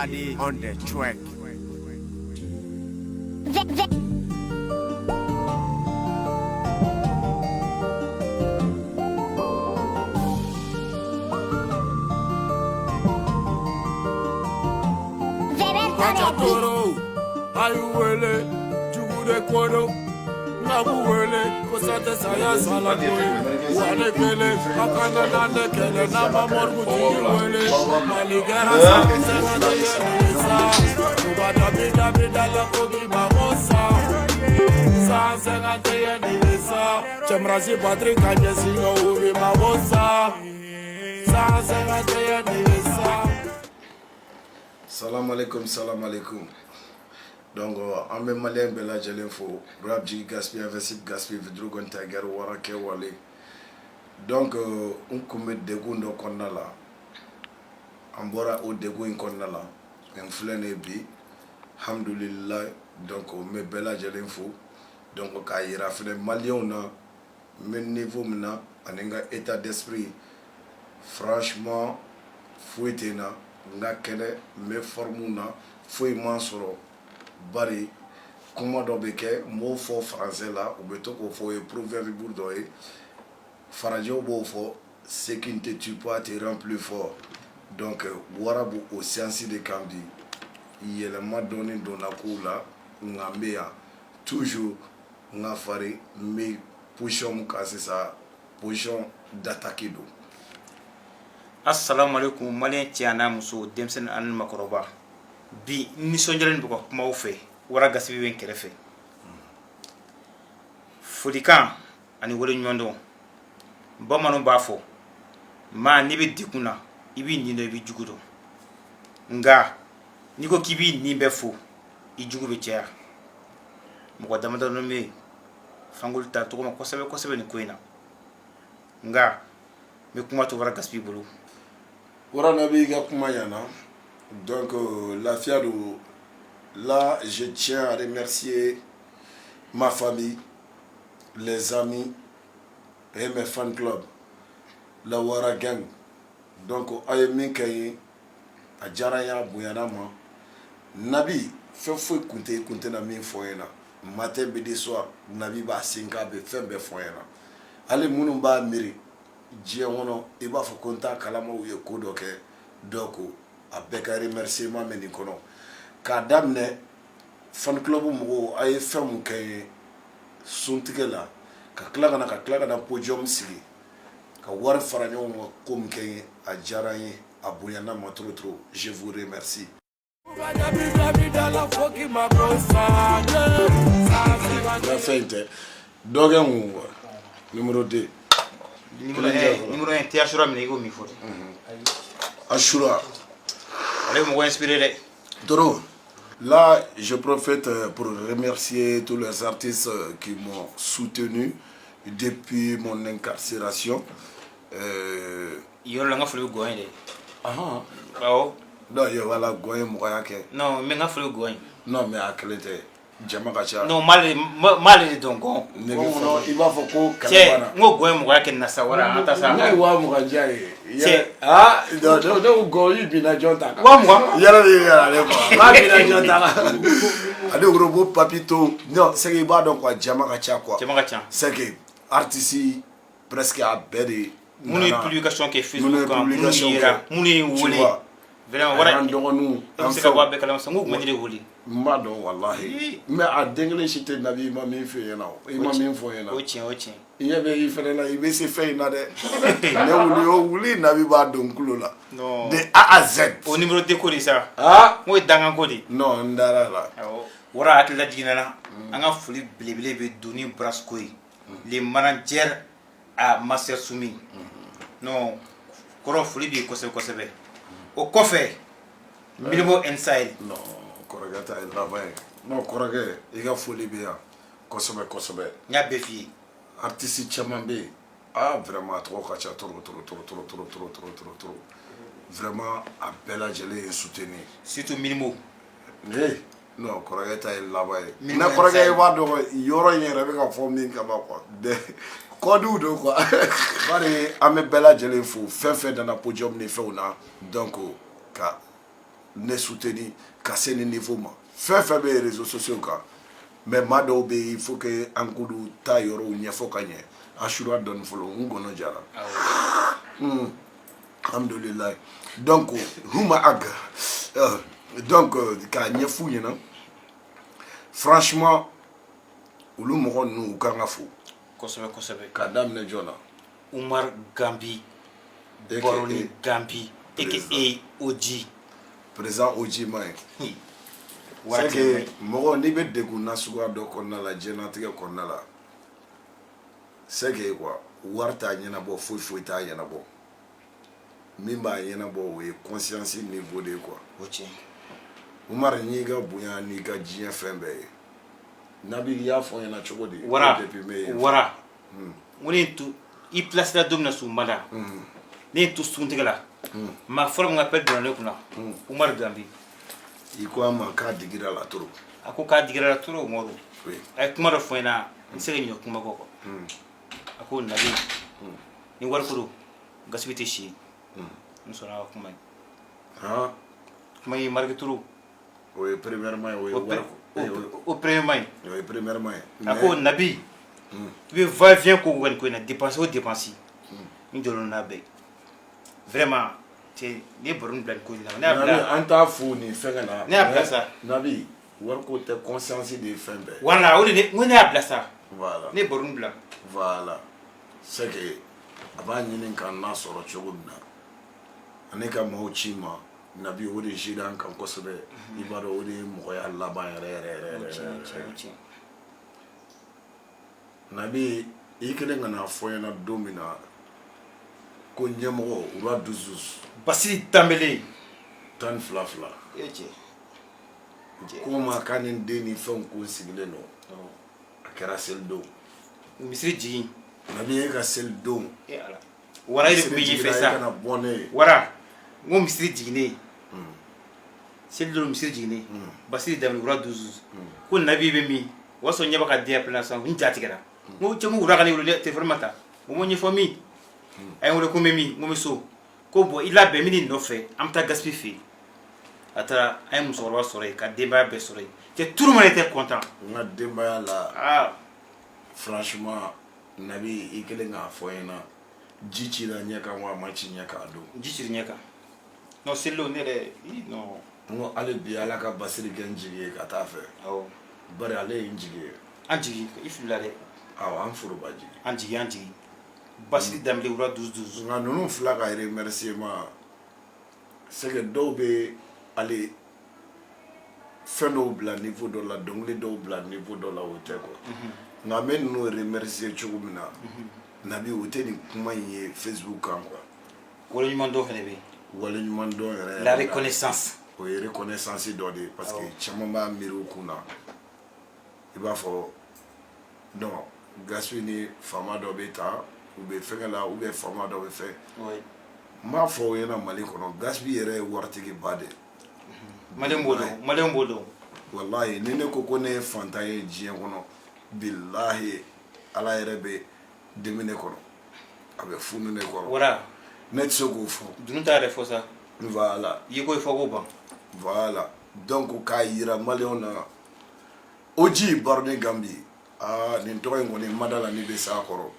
Daddy on the track. Toro, ayuwele, jugude kodo, nabuwele, kosate saya salakoye, wanekele, akana nanekele, namamor kutiwele, maligera sa, sengade yenisa, ubada bida bida la kogi bamosa, sa sengade yenisa, chemrazi patri kanye singo ubi bamosa, sa sengade yenisa. Salam alaikum, salam alaikum. Donc, on me malien bela jelen fo, rap ji gaspi investit gaspi vidro gonta gar wara ke wale. Donc, on kume degu ndo konna la. Ambora o degu in konna la. En flene bi. Alhamdulillah. Donc, me bela jelen fo. Donc, ka yira fene malien na men niveau mna anenga état d'esprit. Franchement, fouetena nga kene me formuna foi mansoro bari kuma do beke mo fo français la ou beto ko fo proverbe bourdoy farajo bo fo ce qui ne te tue pas te rend plus fort. Donc warabu au science de kambi yele ma donné dona kula ngambea toujours nga fari me position ka c'est ça position d'attaquer do. Assalamu alaikum malien tiana muso demsen an makoroba bi ni sonjalen bu ko kuma fe wara gasbi wen kerefe fodikan ani wole nyondo ba manu bafo ma ni be dikuna ibi ni no bi jugudo nga ni ko kibi ni be fo I jugu be tia mo ko damada no me fangul ta to ko sebe ni koina nga me kuma to wara gasbi bulu. Donc, la fiado, là, je tiens à remercier ma famille, les amis et mes fan clubs, la Wara Gang. Donc, Ayemi Kaye, Adjaraya Bouyanama, Nabi, fait compter na min foyena. Matin, bidi soir, Nabi ba singa be fembe foyena. Allez, Mounumba Miri. Dieu ono iba fo konta kalama u ye ko do ke doko a beka remerciement meni kono ka damne fan club mo ay fem kay suntige la ka klaga na podium sigi ka war faranyo mo kom kay a jarayi a buyana mo trop je vous remercie. La fête dogen numéro 2 numéro 1 ti Ashura mi go mi foti Ashura allez mo inspiré Toro. Là je profite pour remercier tous les artistes qui m'ont soutenu depuis mon incarcération yo la nga fulu go inde ah bawo non yo wala go en mo yake non me nga fulu go non mais aklete jamagacha non mal donc non il va faut ko kalabana ngo go mo yake na sawara ata sa ngai wa mo gajaye ah do go yi bina jonta wa mo yala le ba bina jonta ade gros papito non c'est que ba donc quoi jamagacha c'est que artiste presque à bede munu publication ke Facebook quand munu wole vraiment wara ndongonu am se ka wa be kala sangu ma dire woli mbado wallahi mais a dengle chité nabi ma min fe yana min fo yana o tien yebe yi fele la ibe se fe na de ne wuli nabi ba don kulo la non de A à Z au numéro de ko ça ah mo danga ko di non ndara la wara atla digina anga fuli blebele be doni braskoy les managers à Master Soumi non koro fuli bi ko sebe o kofe minimo inside non koragata il travail non korage iga foli bien kosobe nya be fi artiste chamambe ah vraiment trop vraiment a bella gelé soutenir surtout minimo non koragata il travail na korage wa do yoro yere be ka fo min ka ba quoi de kodu do quoi bari ame bella gelé fo fait dans la podium ni fait on a donc ka ne soutenir ka se ni niveau ma fɛn bɛ réseaux sociaux kan mais maa dɔw bɛ il faut que an k'olu ta yɔrɔw ɲɛfɔ ka ɲɛ Ashura dɔɔni fɔlɔ n gɔnɔ jara alhamdulillah donc huma ag donc k'a ɲɛf'u ɲɛna franchement olu mɔgɔ ninnu u kan ka fo kosɛbɛ k'a daminɛ jɔn na Umar Gambi Boroni Gambi aka Oji président Oji ma ye c'est que mɔgɔ n'i bɛ degun nasuguya dɔ kɔnɔna la diɲɛlatigɛ kɔnɔna la c'est que quoi wari t'a ɲɛnabɔ foyi t'a ɲɛnabɔ min b'a ɲɛnabɔ o ye conscience niveau de ye quoi Umar n'i ka bonya n'i ka diɲɛ fɛn bɛɛ ye Nabi y'a fɔ n ɲɛna cogo di wara n ne to i place la don min na Sunbala ne to suntigɛ la maa fɔlɔ min ka pɛrɛ donna ne kunna Umar Gambi i ko a ma k'a digira la trop a ko k'a digira la trop Umaru a ye kuma dɔ fɔ n ɲɛna n tɛ se ka ɲinɛ kuma kɔ a ko Nabi ni wari ko don gasibi tɛ si n sɔnna ka kuma ye kuma ye marque turu o ye premièrement ye o ye wari o premièrement ye o ye premièrement ye a ko Nabi i bɛ va vient ko kɔni ko in na dépense o dépense n jɔlen n'a bɛɛ vraiment ne ye baro bila nin ko in na ne y'a bila an t'a fo nin fɛngɛ na ne y'a bila sa Nabi wari ko tɛ conscience de ye fɛn bɛɛ wala o de ne ko ne y'a bila sa voilà ne ye baro bila voilà c'est que a b'a ɲini ka n'a sɔrɔ cogo min na ani ka maaw ci ma Nabi o de jira an kan kosɛbɛ i b'a dɔn o de ye mɔgɔya laban yɛrɛ Nabi i kelen ka n'a fɔ ɲɛna don min na ko ɲɛmɔgɔ Roi 12 Basiri Dambele 12 ko ma k'a ni den ni fɛnw ko sigilen don a kɛra selidon misiri jigin Nabi e ka selidon wara de tun bɛ yen fɛ sa kana bɔ ne ye wara n ko misiri jiginnen selidon misiri jiginnen Basiri Dambele Roi 12 ko Nabi bɛ min o y'a sɔrɔ ɲɛ bɛ ka den appelé sisan n ja tigɛra n ko cɛ n ko wura ka ne wele téléphone ma ta o m'o ɲɛfɔ min a ye n wele ko n bɛ min n ko n bɛ so ko bon i labɛn n bɛ n'i nɔfɛ an bɛ taa Gaspi fɛ yen a taara an ye musokɔrɔba sɔrɔ yen ka denbaya bɛɛ sɔrɔ yen cɛ tout le monde était content n ka denbaya la franchement Nabi i kelen k'a fɔ n ɲɛna ji cira ɲɛ kan wa a ma ci ɲɛ kan don ji cira ɲɛ kan non selidon ne yɛrɛ non n ko hali bi Ala ka Basiri kɛ n jigi ye ka taa fɛ bari ale ye n jigi ye an jigi i filila dɛ awɔ an foroba jigi an jigi Basiri Dambele Roi 12 nka ninnu fila ka remerciement c'est que dɔw bɛ ale fɛn dɔw bila niveau dɔ la dɔnkili dɔw bila niveau dɔ la o tɛ quoi nka n bɛ ninnu remercier cogo min na Nabi o tɛ nin kuma in ye Facebook kan quoi waleɲuman dɔw fana bɛ yen waleɲuman dɔn yɛrɛ la reconnaissance o ye reconnaissance dɔ de ye parce que caman b'a miiri u kun na i b'a fɔ donc Gaspi ni faama dɔ bɛ ta u bɛ fɛngɛ la ou bien faama dɔ bɛ fɛ n b'a fɔ o ɲɛna Mali kɔnɔ Gaspi yɛrɛ ye waritigiba de maliyɛn b'o dɔn wallahi ni ne ko ne ye fantan ye diɲɛ kɔnɔ billahi Ala yɛrɛ bɛ dimi ne kɔnɔ a bɛ funu ne kɔrɔ wara ne tɛ se k'o fɔ dunun t'a yɛrɛ fɔ sa voilà i ko i fɔ k'o ban voilà donc k'a yira maliyɛnw na Oji Boroni Gambi nin tɔgɔ in kɔni ma da la ni bɛ s'a kɔrɔ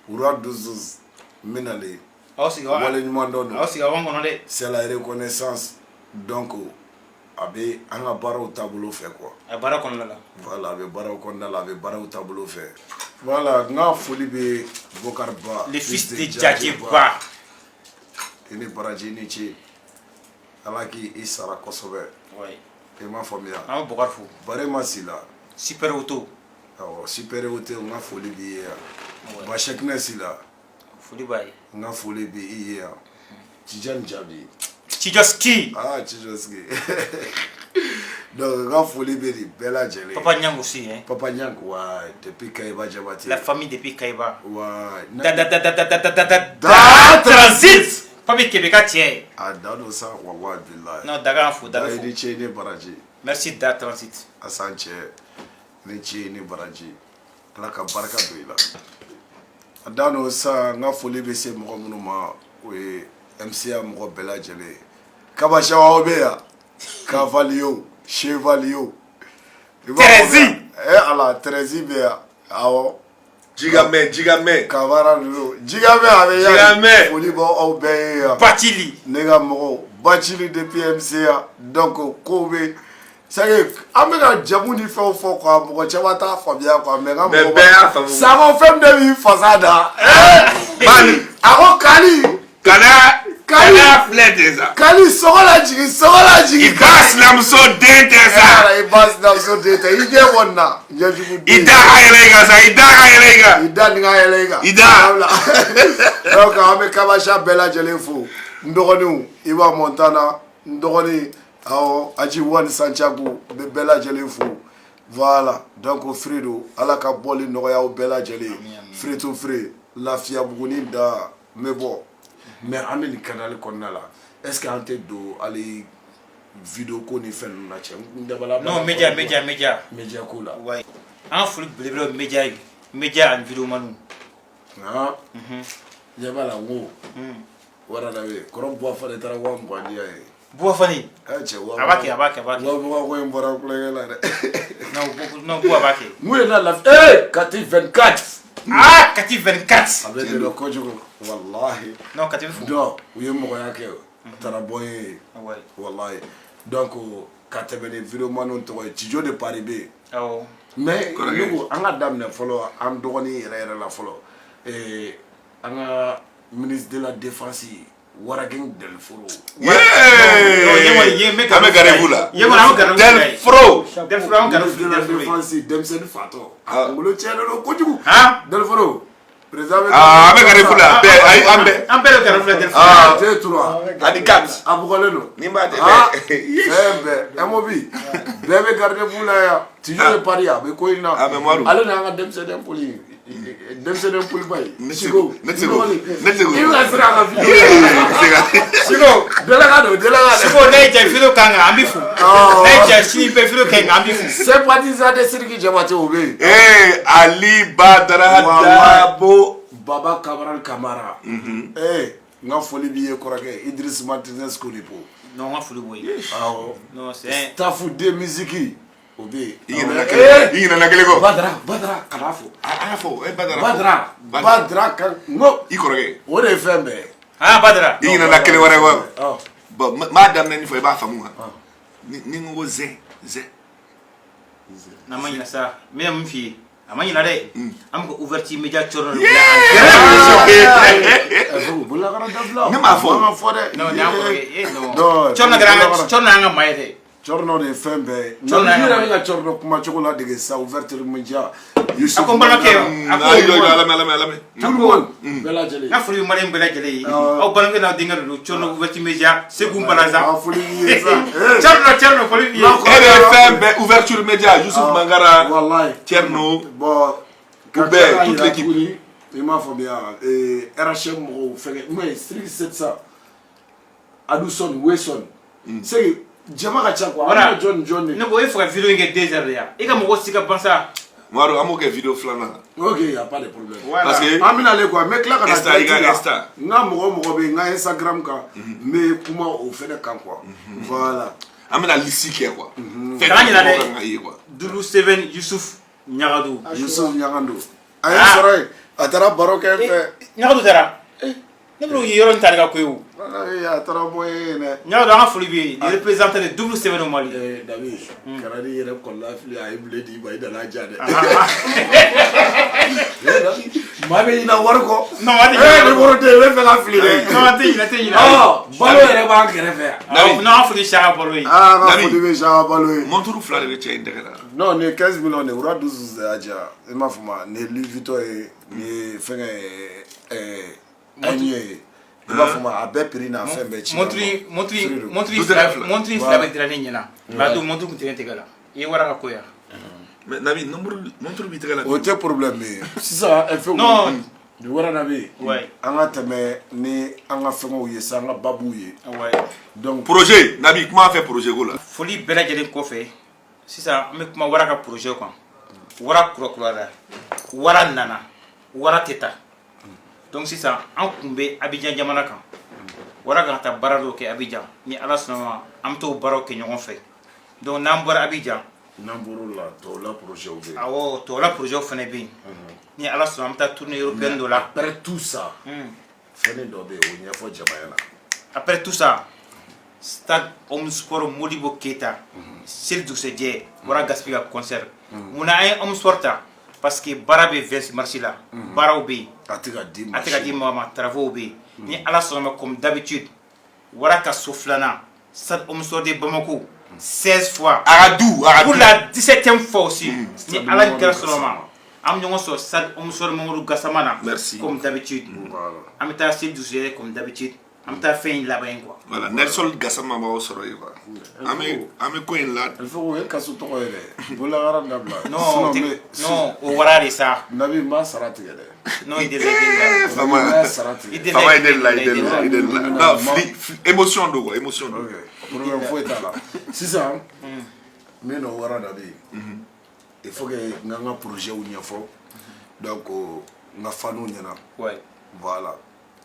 Roi 12 n bɛ nalen waleɲuman dɔ don aw sigi aw kɔnɔ dɛ c'est la reconnaissance donc a bɛ an ka baaraw taabolo fɛ quoi a baara kɔnɔna la voilà a bɛ baaraw kɔnɔna la a bɛ baaraw taabolo fɛ voilà n ka foli bɛ Bokar Ba le fils de Djadji Ba i ni baraji ni ce Ala k'i sara kosɛbɛ i m'a faamuya an bɛ Bokar fo bare ma si la super auto awɔ super auto n ka foli b'i ye yan ba Cheikhna si la foli b'a ye n ka foli bɛ i ye yan Tijani Jabi Tijoski Tijoski donc n ka foli bɛ nin bɛɛ lajɛlen Papa Niang aussi hein Papa Niang wa depuis Kaïba Diabaté la famille depuis Kaïba wa da transit Papi Québécois tiens a da do sa wallahi billahi non daga fo daga fo ni ce ni baraji merci da transit asan cɛ ni ce ni baraji Ala ka barika don i la a da no sa n ka foli bɛ se mɔgɔ minnu ma o ye MCA mɔgɔ bɛɛ lajɛlen Kabashawa bɛ yan Cavalier Chevalier Terezi ala Terezi bɛ yan awɔ Jigamɛ Kavara ninnu Jigamɛ a bɛ yan foli bɔ aw bɛɛ ye yan Bacili ne ka mɔgɔw Bacili depuis MCA donc ko bɛ c'est an bɛ ka jamu ni fɛnw fɔ quoi mɔgɔ caman t'a faamuya quoi mais nka mɔgɔ bɛɛ y'a faamu Sakɔ fɛn bɛɛ b'i fasa da a ko Kana filɛ de sa Kali sɔgɔla jigin I b'a sinamuso den tɛ sa I b'a sinamuso den tɛ I ɲɛ bɔ nin na ɲɛjugu den I da ka yɛlɛ I kan sa I da ka yɛlɛ I kan I da nin ka yɛlɛ I kan I da donc an bɛ Kabasha bɛɛ lajɛlen fo n dɔgɔninw Iba Montana n dɔgɔnin awɔ Aji Wani Santiago bɛ bɛɛ lajɛlen fo voilà donc Fredo Ala ka bɔli nɔgɔya aw bɛɛ lajɛlen Free to free lafiya Buguni da n bɛ bɔ mais an bɛ nin canal kɔnɔna la est-ce que an tɛ don hali vidéo ko ni fɛn ninnu na cɛ n dabala non média ko la ouais an foli belebele média ani vidéo manu ɲɛ b'a la n ko wara la bɛ kɔrɔ buwa fana taara 20 di yan ye buwa fani cɛ a b'a kɛ wa buwa ko in bɔra kulonkɛ la dɛ non buwa b'a kɛ mun ye na lafiya Kati 24 Kati 24 a bɛ dɛmɛ kojugu wallahi non Kati fo donc u ye mɔgɔya kɛ a taara bɔ ye wallahi donc ka tɛmɛ ni vidéo manu tɔgɔ ye Tijo de Paris bɛ yen awɔ mais ne ko an ka daminɛ fɔlɔ an dɔgɔnin yɛrɛ la fɔlɔ an ka ministre de la défense Warageng Delforo Kame Garebu la Delforo ministre de la défense denmisɛnnin fatɔ a kunkolo tiɲɛnen don kojugu Delforo président bɛ Garebu la an bɛɛ bɛ Garebu la Delforo te tura ani kat a bugɔlen don ni m'a tɛ fɛn bɛɛ MOB bɛɛ bɛ garde-à-vous la yan Tijo de Paris a bɛ ko in na ale ni an ka denmisɛnnin poli denmisɛnnin poliba ye ne Siko tɛ i bɛna siran a ka vidéo Siko délégué don Siko ne ye cɛ vidéo kan kan an bɛ fo ne ye cɛ sini bɛɛ vidéo kɛ an bɛ fo sympathisant de Sidiki Diabaté o bɛ yen Ali Badara Dabo Baba Cabral Camara n ka foli b'i ye kɔrɔkɛ Idriss Martinez Konipo non n ka foli b'o ye awɔ non c'est staff de musique o bɛ yen I ɲinɛna kelen kɔ Badara kana fɔ a y'a fɔ Badara kan n ko I kɔrɔkɛ o de ye fɛn bɛɛ Badara I ɲinɛna kelen wɛrɛ kɔ bon n b'a daminɛ ni fɔ I b'a faamu wa ni n ko zɛ n'an ma ɲinɛ sa n bɛna mun f'i ye a ma ɲinɛ dɛ an bɛ ka ouverture média cɔrɔ de bila ne m'a fɔ non ni y'an kɔrɔkɛ non cɔrɔ n'an ka maa ye dɛ Cɔrɔnɔ de ye fɛn bɛɛ ye non ni yɛrɛ bɛ ka Cɔrɔnɔ kuma cogo la dege sa ouverture média a ko n balimakɛ a ko lamɛn tout le monde bɛɛ lajɛlen n ka foli bɛ maliyɛn bɛɛ lajɛlen ye aw balimakɛ n'aw denkɛ de don Cɔrɔnɔ ouverture média Segu Balaza foli b'i ye sa Cɔrɔnɔ foli b'i ye e de ye fɛn bɛɛ ouverture média Youssouf Mangara wallahi Thierno bon u bɛɛ toute l'équipe i m'a faamuya RHM mɔgɔw fɛngɛ mun ye Sidiki 700 Aduson Wesson c'est jama ka ca quoi an bɛ jɔn de ne ko e fɛ ka vidéo in kɛ 2 heures de yan e ka mɔgɔ si ka ban sa Maro an b'o kɛ vidéo filanan ok y a pas de problème parce que an bɛna ale quoi n bɛ tila ka na direct la Insta n ka mɔgɔ bɛ yen n ka Instagram kan n bɛ kuma o fɛnɛ kan quoi voilà an bɛna liste kɛ quoi kana ɲinɛ dɛ kan ka ye quoi Dulu 7 Youssouf Ɲagadu Youssouf Ɲagadu a ye sɔrɔ yen a taara baro kɛ n fɛ Ɲagadu taara ne bɛ yɔrɔ in tali ka ko ye o a taara bɔ yen dɛ Ɲagadu an ka foli bɛ yen les représentants de Double 7 au Mali Dabi kana ni yɛrɛ kɔlɔla fili a ye bilen di ma i nana diya dɛ maa bɛ ɲinɛ wari kɔ non a tɛ ɲinɛ numéro 2 i bɛ fɛ ka fili dɛ non a tɛ ɲinɛ balo yɛrɛ b'an kɛrɛfɛ yan non an ka foli Saka Balo ye n ka foli bɛ Saka Balo ye montre fila de bɛ cɛ in tɛgɛ la non nin 15 millions de wura 12 y'a diya i m'a fɔ ma nin ye Louis Vuitton ye nin ye fɛngɛ ye i b'a fɔ ma a bɛɛ prix n'a fɛn bɛɛ ci montri fila bɛ dira ne ɲɛna nka don montri tun tɛ ne tɛgɛ la i ye wara ka ko yan mais Nabi montre b'i tɛgɛ la o tɛ problème ye sisan fɛnw non nin wara na bɛ yen an ka tɛmɛ ni an ka fɛngɛw ye sisan an ka babuw ye donc projet Nabi kuma fɛ projet ko la foli bɛɛ lajɛlen kɔfɛ sisan an bɛ kuma wara ka projet kan wara kurakurara wara nana wara tɛ taa donc sisan an kun bɛ Abidjan jamana kan wara ga ta barado ke Abidjan ni ala sɔnna am to baro ke ɲɔgɔn fɛ donc n'an bɔra Abidjan n'an bɔr'o la tɔw la projet bɛ yen awɔ tɔw la projet fana bɛ yen ni ala sɔnna an bɛ taa tournée européenne dɔ la après tout ça fɛn dɔ bɛ yen o ɲɛfɔ jama ɲɛna après tout ça stade Omnisport Modibo Keita seli dugusɛjɛ wara Gaspé ka concert munna an ye Omnisport ta parce que baara bɛ 20 mars la baaraw bɛ yen a tɛ ka di mɔgɔ ma travaux bɛ yen ni ala sɔnna ma comme d'habitude wara ka so filanan stade Omnisport de Bamako 16 fois pour la 17e fois aussi ni ala ni kɛra sɔnna ma am ɲɔgɔn sɔrɔ stade Omnisport Mamadou Gassama na comme d'habitude an bɛ taa seli dugusɛjɛ comme d'habitude an bɛ taa fɛn in laban quoi voilà Nelson Gassama b'aw sɔrɔ yen quoi an bɛ ko in la il faut o ye kaso tɔgɔ ye dɛ bolagara dabila non o wara de sa nabi n b'a sara tigɛ dɛ non i delila fama ye ne la non émotion do quoi émotion do problème foyi t'a la sisan n bɛ n'o wara dɔ bɛ yen il faut que n ka n ka projet ɲɛfɔ donc n ka faniw ɲɛna voilà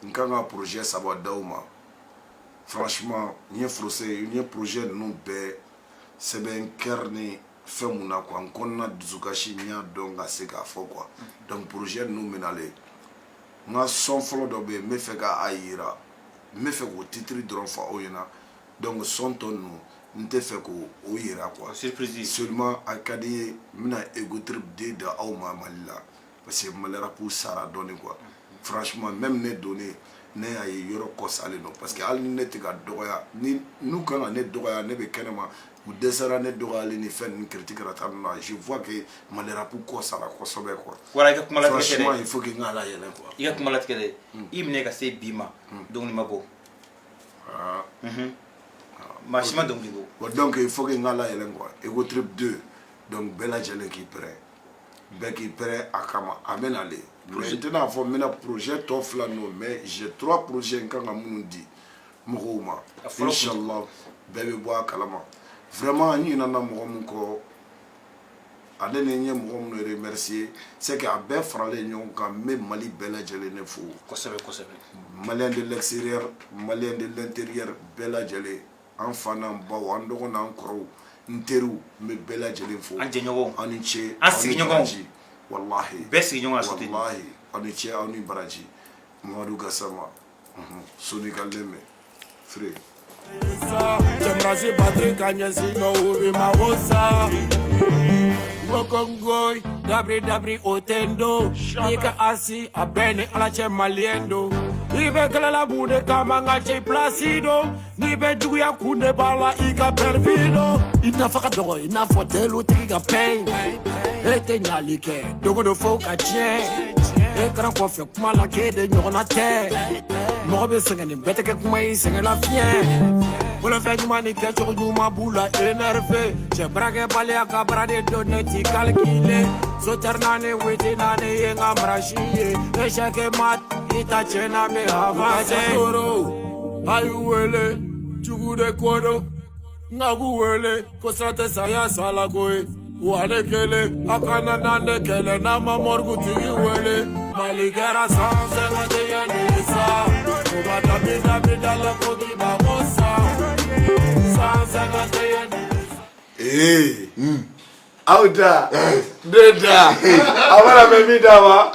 n kan ka projet saba d'aw ma franchement n ye projet ninnu bɛɛ sɛbɛn kɛri ni fɛn mun na quoi n kɔnɔna dusukasi n y'a dɔn ka se k'a fɔ quoi donc projet ninnu bɛ nalen n ka sɔn fɔlɔ dɔ bɛ yen n bɛ fɛ k'a yira n bɛ fɛ k'o titiri dɔrɔn fɔ aw ɲɛna donc sɔn tɔ ninnu n tɛ fɛ k'o yira quoi seulement a ka di n ye n bɛna ego trip de da aw ma Mali la parce que Mali rap sara dɔɔni quoi franchement même ne donné ne y'a ye yɔrɔ kɔsalen don parce que hali ni ne tɛ ka dɔgɔya ni n'u kan ka ne dɔgɔya ne bɛ kɛnɛma u dɛsɛra ne dɔgɔyali ni fɛn ninnu critique ra tan na je vois que Mali rap kɔsara kosɛbɛ quoi wara i ka kuma latigɛ franchement il faut que n ka layɛlɛn quoi i ka kuma latigɛ dɛ i minɛ ka se bi ma dɔnkili ma bɔ maa si ma dɔnkili bɔ donc il faut que n ka layɛlɛn quoi Ego Trip 2 donc bɛɛ lajɛlen k'i prêt bɛɛ k'i prêt a kama a bɛ nalen mais n tɛna fɔ n bɛna projet tɔ fila ninnu mais j'ai 3 projets n kan ka minnu di mɔgɔw ma inchallah bɛɛ bɛ bɔ a kalama vraiment n ɲinɛna mɔgɔ min kɔ ale ni n ye mɔgɔ minnu remercier c'est que a bɛɛ faralen ɲɔgɔn kan n bɛ Mali bɛɛ lajɛlen ne fo kosɛbɛ malien de l'extérieur malien de l'intérieur bɛɛ lajɛlen an fa n'an baw an dɔgɔ n'an kɔrɔw n teriw n bɛ bɛɛ lajɛlen fo an jɛɲɔgɔnw aw ni ce an sigiɲɔgɔnw wallahi bɛɛ sigiɲɔgɔn a sote wallahi aw ni ce aw ni baraji Mamadou Gassama Soni ka lɛmɛ frère Jamrasi Patrick Kanyesi no ubi mawosa Wokongoi dabri otendo Nika asi abene alache maliendo Ibe kelala bude kama ngache placido Nibe duya kunde bala ika perfido Ina faka dogo ina fotelu tiki pain Ete nyalike dogo do foka chen Ekran kofe kuma la kede nyogona te Mobe sengeni bete ke kuma yi sengela fien Bolo fe nyuma ni ke chogo nyuma bula énervé Je brage bale aka brade donne ti calculé So ternane wete nane yenga mrashiye Eshake mat ita chena me havase Toro ayuwele chugude kodo Ngaguwele kosate saya salagoe Walekele akana nande kele nama morgu tigi wele Maligera sanse ngate yanisa Ubata bida le kodi bagosa Sanse ngate yanisa Auda Deda Awara me mi dawa